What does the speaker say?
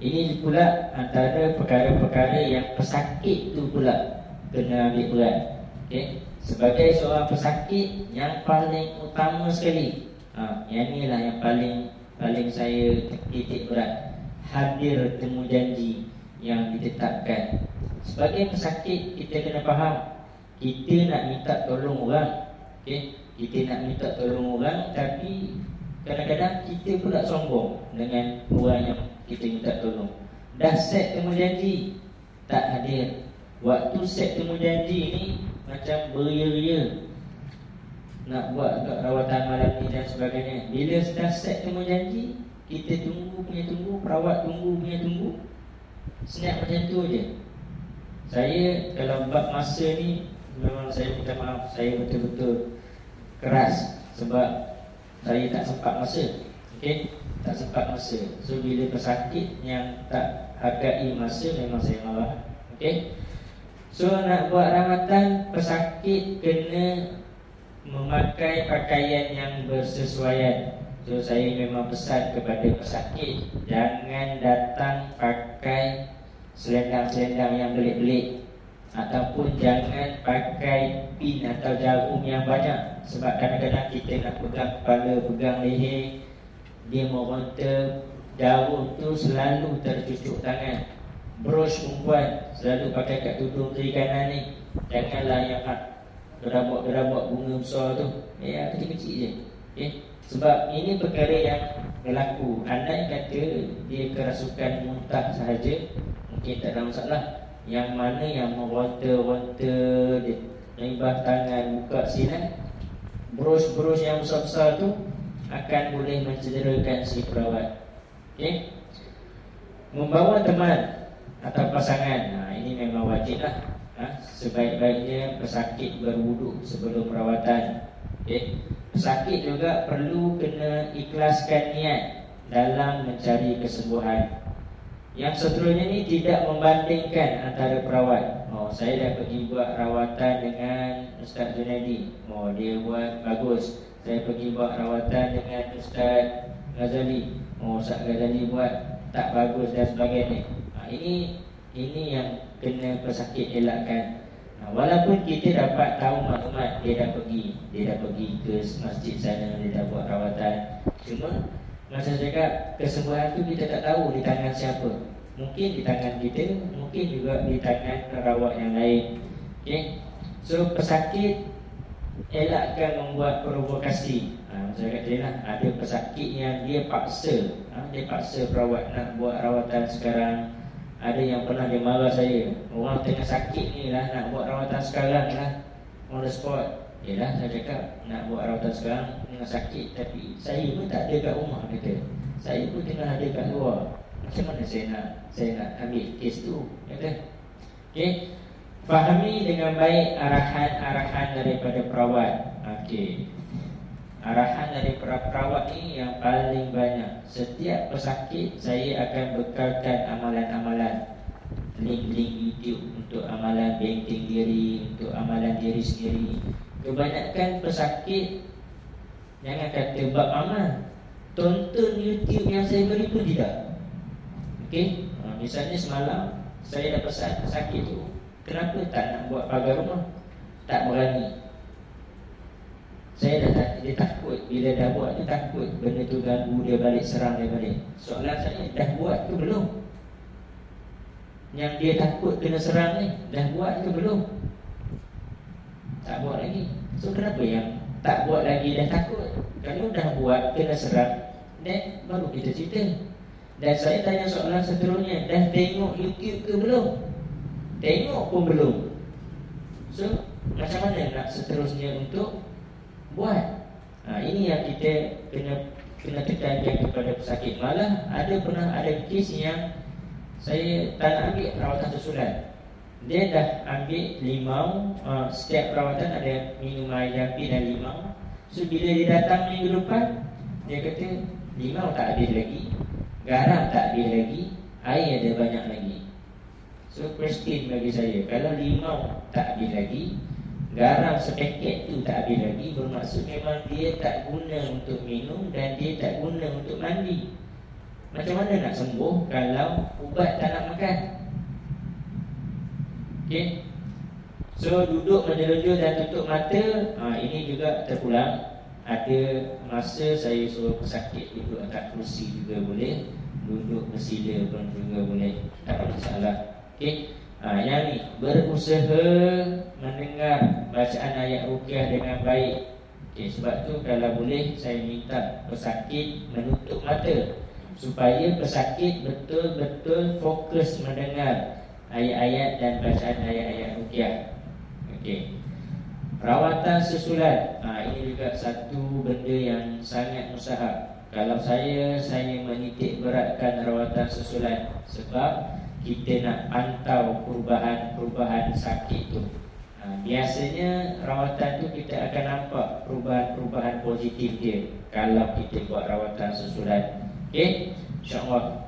Ini pula antara perkara-perkara yang pesakit tu pula kena ambil berat. Sebagai seorang pesakit, yang paling utama sekali, yang inilah yang paling saya titik berat, hadir temu janji yang ditetapkan. Sebagai pesakit, kita kena faham, kita nak minta tolong orang, kita nak minta tolong orang, tapi kadang-kadang kita pula sombong dengan orang yang kita minta tolong. Dah set temu janji, tak hadir. Waktu set temu janji ni macam beria-ria nak buat rawatan malam ni dan sebagainya. Bila dah set temu janji, kita tunggu, perawat tunggu, snap macam tu je. Saya kalau bab masa ni, memang saya minta maaf, saya betul-betul keras sebab saya tak sempat masa. Tak sempat masa. So bila pesakit yang tak hargai masa, memang saya marah. So nak buat rawatan pesakit, kena memakai pakaian yang bersesuaian. So saya memang pesan kepada pesakit, jangan datang pakai selendang-selendang yang belik-belik, ataupun jangan pakai pin atau jarum yang banyak. Sebab kadang-kadang kita nak pegang kepala, pegang leher, dia meronta, jarum tu selalu tercucuk tangan. Brush perempuan selalu pakai kat tudung kiri kanan ni. Janganlah yang gerabak-gerabak bunga besar tu, kecil-kecil je. Sebab ini perkara yang berlaku. Andai kata dia kerasukan muntah sahaja, mungkin tak ada masalah. Yang mana yang meronta-ronta, dia libah tangan, buka sinar, brush yang besar-besar tu akan boleh mencederakan si perawat. Membawa teman atau pasangan, ini memang wajib lah. Sebaik-baiknya pesakit berwuduk sebelum perawatan. Pesakit juga perlu kena ikhlaskan niat dalam mencari kesembuhan. Yang seterusnya ni tidak membandingkan antara perawat. Saya dah pergi buat rawatan dengan Ustaz Junaidi, dia buat bagus. Saya pergi buat rawatan dengan Ustaz Ghazali, Ustaz Ghazali buat tak bagus dan sebagainya. Ini yang kena pesakit elakkan. Walaupun kita dapat tahu maklumat, dia dah pergi ke masjid sana, dia dah buat rawatan. Cuma masa cakap kesembuhan tu kita tak tahu di tangan siapa. Mungkin di tangan kita, mungkin juga di tangan perawat yang lain. So pesakit elakkan membuat provokasi. Saya kata lah, ada pesakit yang dia paksa perawat nak buat rawatan sekarang. Ada yang pernah dia marah saya, orang tengah sakit ni lah nak buat rawatan sekarang lah, on the spot. Saya cakap nak buat rawatan sekarang tengah sakit, tapi saya pun tak ada kat rumah, kata. Saya pun tengah ada kat luar. Macam mana saya nak ambil kes tu, kata. Fahami dengan baik arahan-arahan daripada perawat. Arahan dari perawat ni yang paling banyak. Setiap pesakit saya akan bekalkan amalan-amalan, link-link YouTube untuk amalan benteng diri, untuk amalan diri sendiri. Kebanyakan pesakit, jangan kata bab amal, tonton YouTube yang saya beri pun tidak. Misalnya semalam saya dah pesan pesakit tu, kenapa tak nak buat pagar rumah? Tak berani. Dia takut. Bila dah buat dia takut benda tu ganggu dia balik, serang dia balik. Soalan saya, dah buat ke belum? Yang dia takut kena serang ni, dah buat ke belum? Tak buat lagi. So kenapa yang tak buat lagi dah takut? Kalau dah buat kena serang, then baru kita cerita. Dan saya tanya soalan seterusnya, dah tengok YouTube ke belum? Tengok pun belum. So macam mana nak seterusnya untuk buat? Ini yang kita kena tekankan kepada pesakit. Malah pernah ada kes yang saya tak nak ambil rawatan susulan. Dia dah ambil limau, setiap perawatan ada minum air jampi dan limau. So bila dia datang minggu depan, dia kata limau tak habis lagi, garam tak habis lagi, air ada banyak lagi. So question bagi saya, kalau limau tak habis lagi, garam sepaket tu tak habis lagi, bermaksud memang dia tak guna untuk minum dan dia tak guna untuk mandi. Macam mana nak sembuh kalau ubat tak nak makan? Okey. So duduk menjelujur dan tutup mata, ini juga terpulang. Ada masa saya suruh pesakit duduk atas kerusi juga boleh, duduk bersila pun juga boleh, tak ada masalah. Okey. Yang ni berusaha mendengar bacaan ayat ruqyah dengan baik. Okey, sebab tu kalau boleh saya minta pesakit menutup mata supaya pesakit betul-betul fokus mendengar ayat-ayat dan bacaan ayat-ayat ruqyah. Okey. Rawatan susulan, ini juga satu benda yang sangat mustahab. Kalau saya menitik beratkan rawatan susulan sebab kita nak pantau perubahan sakit tu. Biasanya rawatan tu kita akan nampak perubahan positif dia kalau kita buat rawatan susulan. Okey, insya-Allah.